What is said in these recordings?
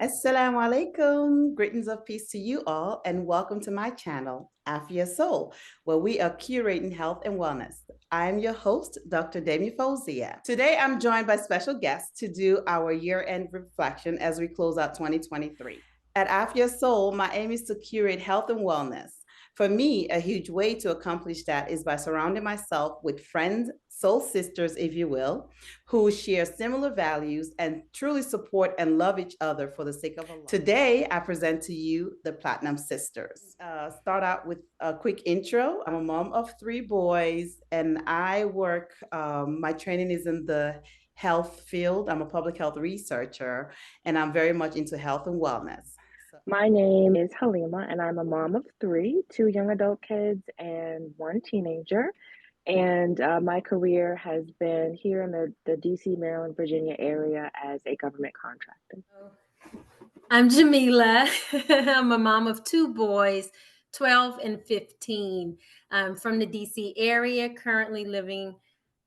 Assalamu alaikum. Greetings of peace to you all, and welcome to my channel, Aafiyah Soul, where we are curating health and wellness. I'm your host, Dr. Demi Fozia. Today, I'm joined by special guests to do our year-end reflection as we close out 2023. At Aafiyah Soul, my aim is to curate health and wellness. For me, a huge way to accomplish that is by surrounding myself with friends, soul sisters, if you will, who share similar values and truly support and love each other for the sake of Allah. Today, I present to you the Platinum Sisters. Start out with a quick intro. I'm a mom of 3 boys, and I work, my training is in the health field. I'm a public health researcher, and I'm very much into health and wellness. My name is Halima, and I'm a mom of three, two young adult kids and one teenager. And my career has been here in the DC, Maryland, Virginia area as a government contractor. I'm Jamila. I'm a mom of 2 boys, 12 and 15. I'm from the DC area, currently living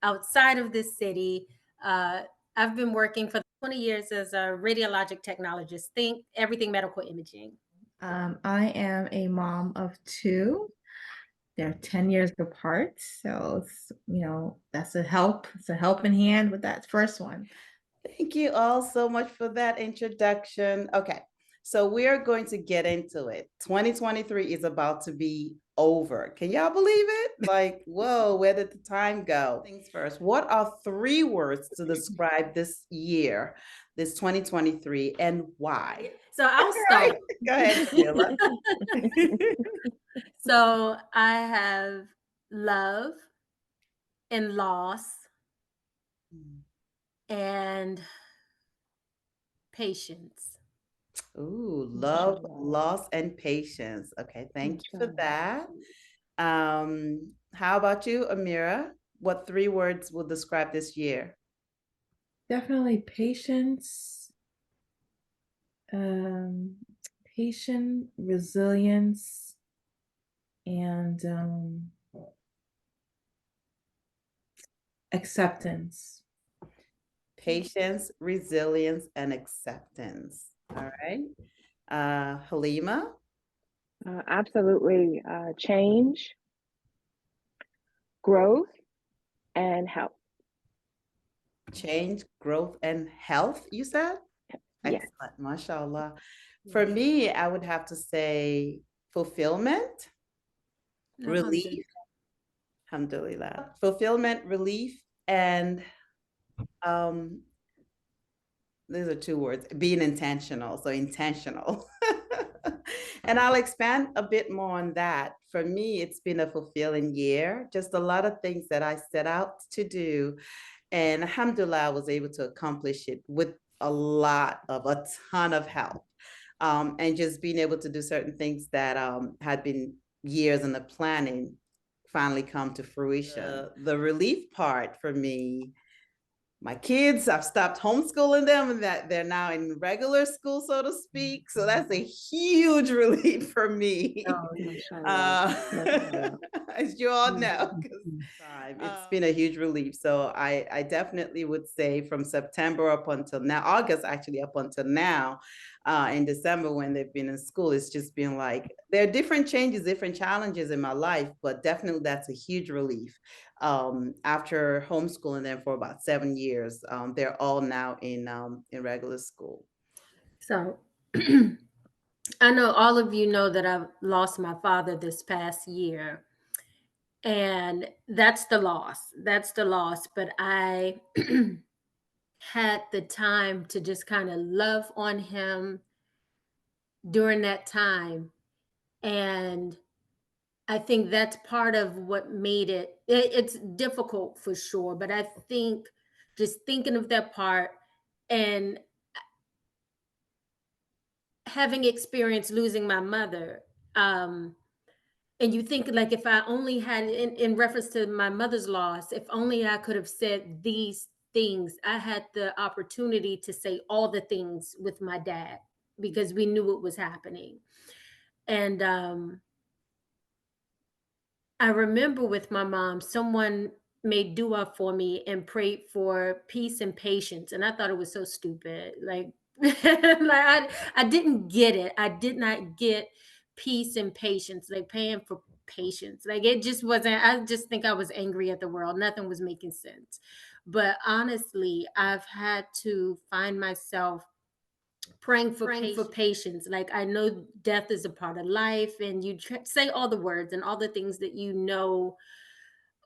outside of this city. I've been working for 20 years as a radiologic technologist, think everything medical imaging. I am a mom of 2. They're 10 years apart, so that's a help. It's a helping hand with that first one. Thank you all so much for that introduction. Okay, so we are going to get into it. 2023 is about to be over. Can y'all believe it? Like, whoa, where did the time go? Things first, what are 3 words to describe this year, this 2023, and why? So I'll start. Go ahead, Sheila. So I have love and loss and patience. Ooh, love, loss, and patience. Okay, thank you for that. How about you, Amira? What 3 words will describe this year? Definitely patience, patience, resilience, and acceptance. Patience, resilience, and acceptance. All right. Halima? Absolutely. Change, growth, and health. Change, growth, and health, you said? Yes. Excellent, mashallah. For me, I would have to say fulfillment, relief, alhamdulillah. Fulfillment, relief, and these are 2 words, being intentional. So intentional. And I'll expand a bit more on that. For me, it's been a fulfilling year, just a lot of things that I set out to do. And alhamdulillah, I was able to accomplish it with a ton of help. And just being able to do certain things that had been years in the planning finally come to fruition. The relief part for me, my kids, I've stopped homeschooling them and that they're now in regular school, so to speak. So that's a huge relief for me. As you all know, it's been a huge relief. So I definitely would say from September up until now, August actually up until now, in December when they've been in school, it's just been like, there are different changes, different challenges in my life, but definitely that's a huge relief. After homeschooling them for about 7 years, they're all now in regular school. So I know all of you know that I've lost my father this past year, and that's the loss. That's the loss. But I had the time to just kind of love on him during that time. And I think that's part of what made it's difficult for sure. But I think just thinking of that part and having experienced losing my mother, and you think like if I only had in reference to my mother's loss, if only I could have said these things. I had the opportunity to say all the things with my dad because we knew what was happening. And I remember with my mom, someone made dua for me and prayed for peace and patience. And I thought it was so stupid. Like, I didn't get it. I did not get peace and patience, like paying for patience. Like it just wasn't, I just think I was angry at the world. Nothing was making sense. But honestly, I've had to find myself praying for patience. Like I know death is a part of life, and you say all the words and all the things that you know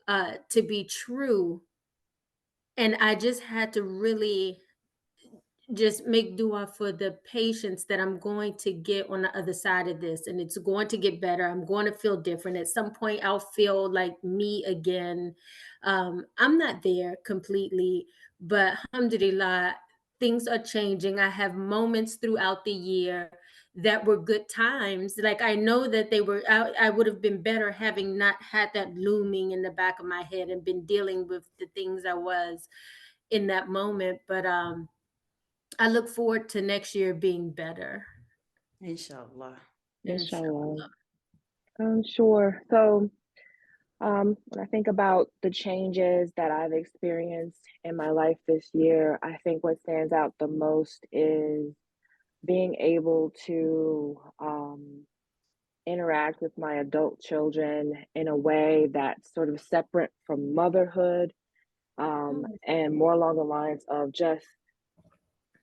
to be true. And I just had to really just make dua for the patience that I'm going to get on the other side of this. And it's going to get better. I'm going to feel different. At some point, I'll feel like me again. I'm not there completely, but alhamdulillah, things are changing. I have moments throughout the year that were good times. Like I know that they were, I would have been better having not had that looming in the back of my head and been dealing with the things I was in that moment. But, I look forward to next year being better. Inshallah. Inshallah. Inshallah. Sure. So, when I think about the changes that I've experienced in my life this year, I think what stands out the most is being able to interact with my adult children in a way that's sort of separate from motherhood, and more along the lines of just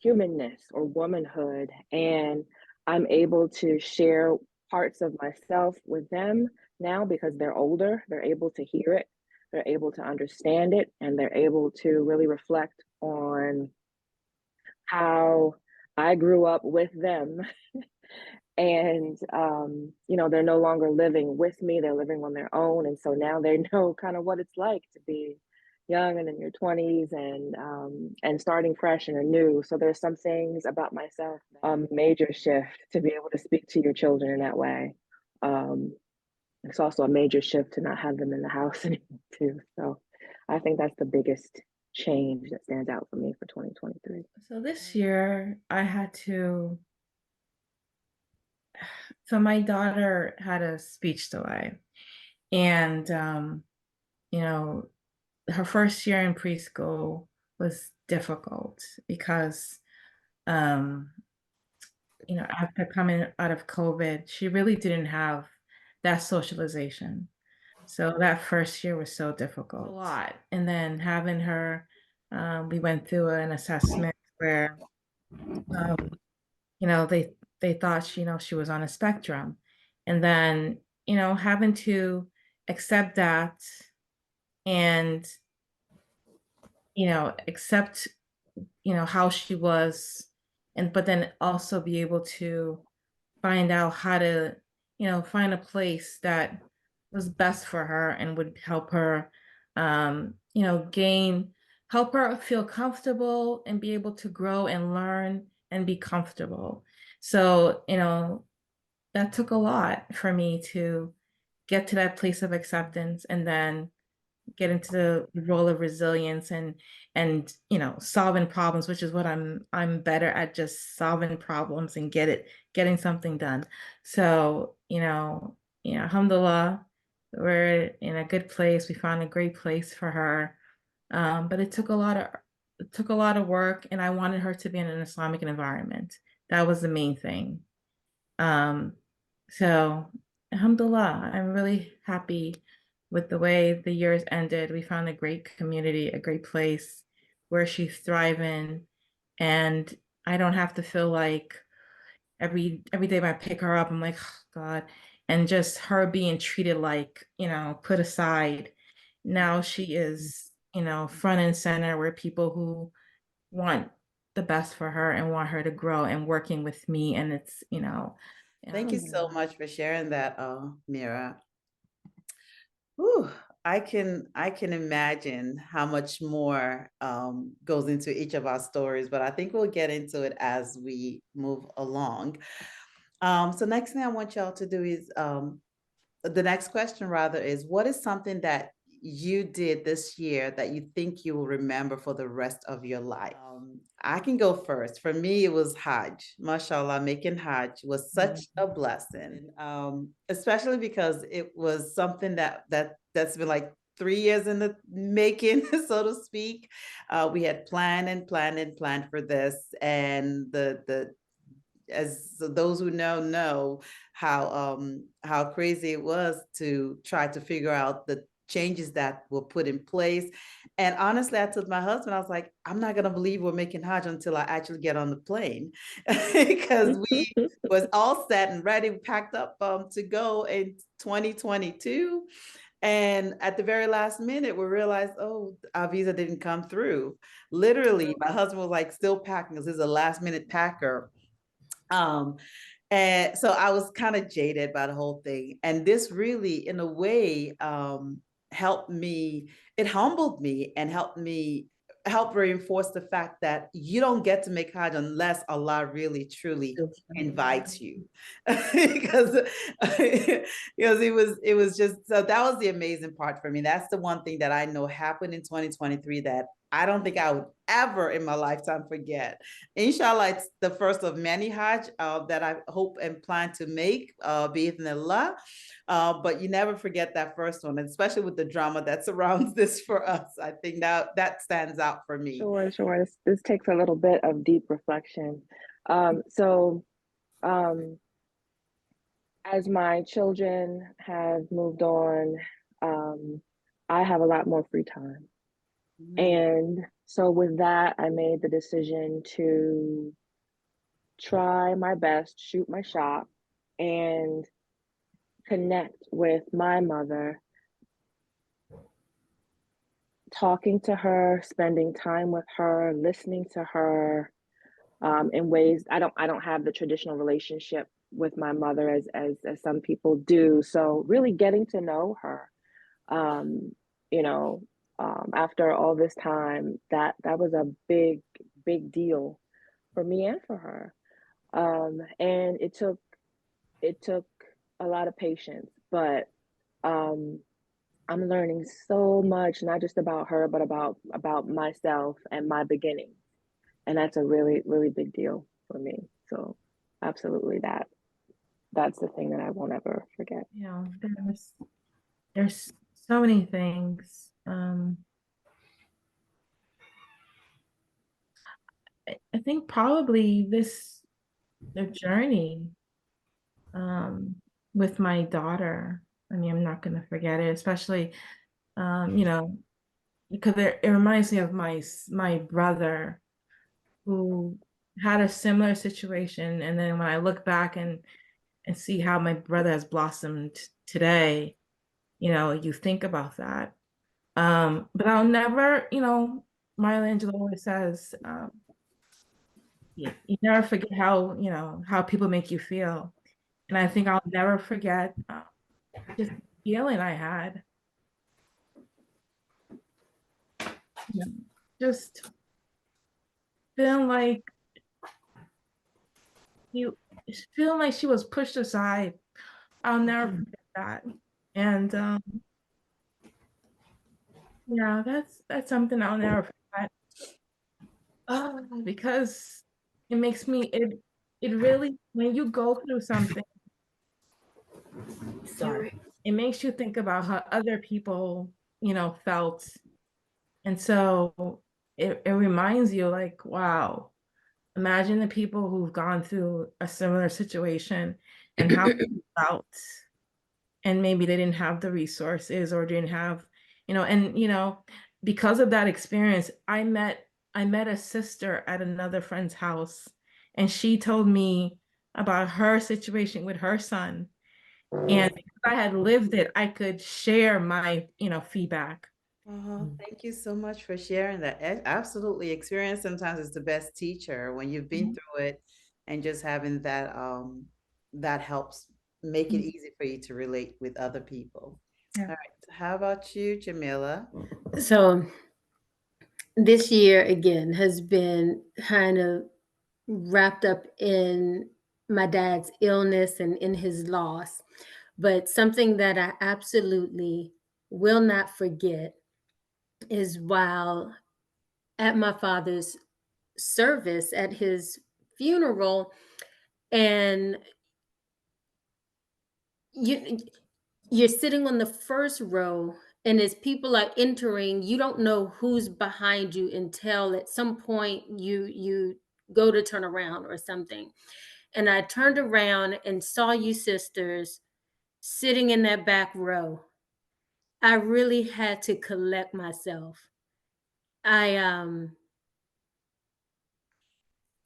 humanness or womanhood. And I'm able to share parts of myself with them now because they're older. They're able to hear it, they're able to understand it, and they're able to really reflect on how I grew up with them. And they're no longer living with me, they're living on their own, and so now they know kind of what it's like to be young and in your 20s, and starting fresh and anew. So there's some things about myself, major shift to be able to speak to your children in that way. It's also a major shift to not have them in the house anymore too. So I think that's the biggest change that stands out for me for 2023. So this year I had to, so my daughter had a speech delay, and you know, her first year in preschool was difficult because um after coming out of COVID, she really didn't have that socialization. So that first year was so difficult. A lot. And then having her, we went through an assessment where, um, they thought she was on a spectrum. And then, having to accept that and, accept, how she was, and but then also be able to find out how to, find a place that was best for her and would help her, help her feel comfortable and be able to grow and learn and be comfortable. So, that took a lot for me to get to that place of acceptance and then get into the role of resilience and solving problems, which is what I'm better at, just solving problems and getting something done. So alhamdulillah, we're in a good place. We found a great place for her, but it took a lot of work, and I wanted her to be in an Islamic environment. That was the main thing. Um, so, alhamdulillah, I'm really happy with the way the years ended. We found a great community, a great place where she's thriving, and I don't have to feel like every day when I pick her up, I'm like, oh, God, and just her being treated like, put aside. Now she is, front and center where people who want the best for her and want her to grow and working with me, and it's, Thank you so Alhamdulillah. much for sharing that, Mira. Whew, I can imagine how much more goes into each of our stories, but I think we'll get into it as we move along. So next thing I want y'all to do is the next question rather is, what is something that you did this year that you think you will remember for the rest of your life? I can go first. For me, it was Hajj. Mashallah, making Hajj was such a blessing, especially because it was something that's been like 3 years in the making, so to speak. We had planned and planned and planned for this, and the as those who know how crazy it was to try to figure out the changes that were put in place. And honestly, I told my husband, I was like, I'm not gonna believe we're making Hajj until I actually get on the plane, because we was all set and ready, packed up to go in 2022. And at the very last minute, we realized, oh, our visa didn't come through. Literally, my husband was like still packing because he's a last minute packer. Um, and so I was kind of jaded by the whole thing. And this really, in a way, helped me, it humbled me and help reinforce the fact that you don't get to make Hajj unless Allah really truly invites you. because because it was just, so that was the amazing part for me. That's the one thing that I know happened in 2023 that I don't think I would ever in my lifetime forget. Inshallah, it's the first of many Hajj that I hope and plan to make, bi'ithnillah. But you never forget that first one, especially with the drama that surrounds this for us. I think that stands out for me. Sure, sure. This takes a little bit of deep reflection. So, as my children have moved on, I have a lot more free time. And so with that, I made the decision to try my best, shoot my shot, and connect with my mother, talking to her, spending time with her, listening to her, in ways I don't have the traditional relationship with my mother as some people do. So really getting to know her, um, you know, after all this time, that was a big deal for me and for her. And it took a lot of patience, but um, I'm learning so much, not just about her, but about myself and my beginnings. And that's a really big deal for me. So absolutely that's the thing that I won't ever forget. You know, there's so many things. I think probably the journey with my daughter. I mean, I'm not going to forget it, especially you know, because it reminds me of my brother who had a similar situation, and then when I look back and see how my brother has blossomed today, you know, you think about that. But I'll never, you know, Maya Angelou always says, you never forget how, you know, how people make you feel. And I think I'll never forget just the feeling I had. You know, just feeling like you feeling like she was pushed aside. I'll never forget that. And yeah, that's something I'll never forget. Because it makes me it really, when you go through something, it makes you think about how other people, you know, felt. And so it reminds you like, wow, imagine the people who've gone through a similar situation and how they felt. And maybe they didn't have the resources or didn't have, you know, and you know, because of that experience, I met a sister at another friend's house, and she told me about her situation with her son. And because I had lived it, I could share my, you know, feedback. Thank you so much for sharing that. Absolutely. Experience sometimes is the best teacher when you've been through it, and just having that helps make it easy for you to relate with other people. Yeah. All right. How about you, Jamila? So this year again has been kind of wrapped up in my dad's illness and in his loss. But something that I absolutely will not forget is while at my father's service at his funeral, and you you're sitting on the first row, And as people are entering, you don't know who's behind you until at some point you go to turn around or something. And I turned around and saw you sisters sitting in that back row. I really had to collect myself. I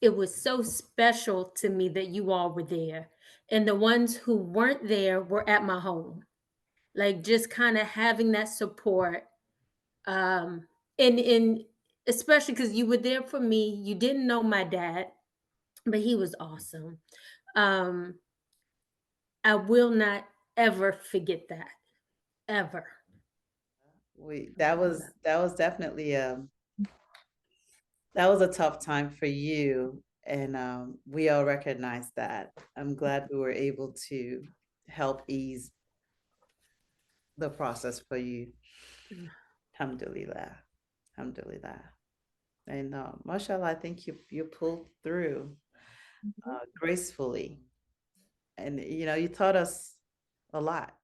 It was so special to me that you all were there. And the ones who weren't there were at my home. Like just kind of having that support. And especially because you were there for me. You didn't know my dad, but he was awesome. Um, I will not ever forget that. Ever. We I will not. that was definitely that was a tough time for you, and we all recognize that. I'm glad we were able to help ease the process for you. Alhamdulillah, alhamdulillah. And mashallah, I think you pulled through Mhm. gracefully, and you taught us a lot.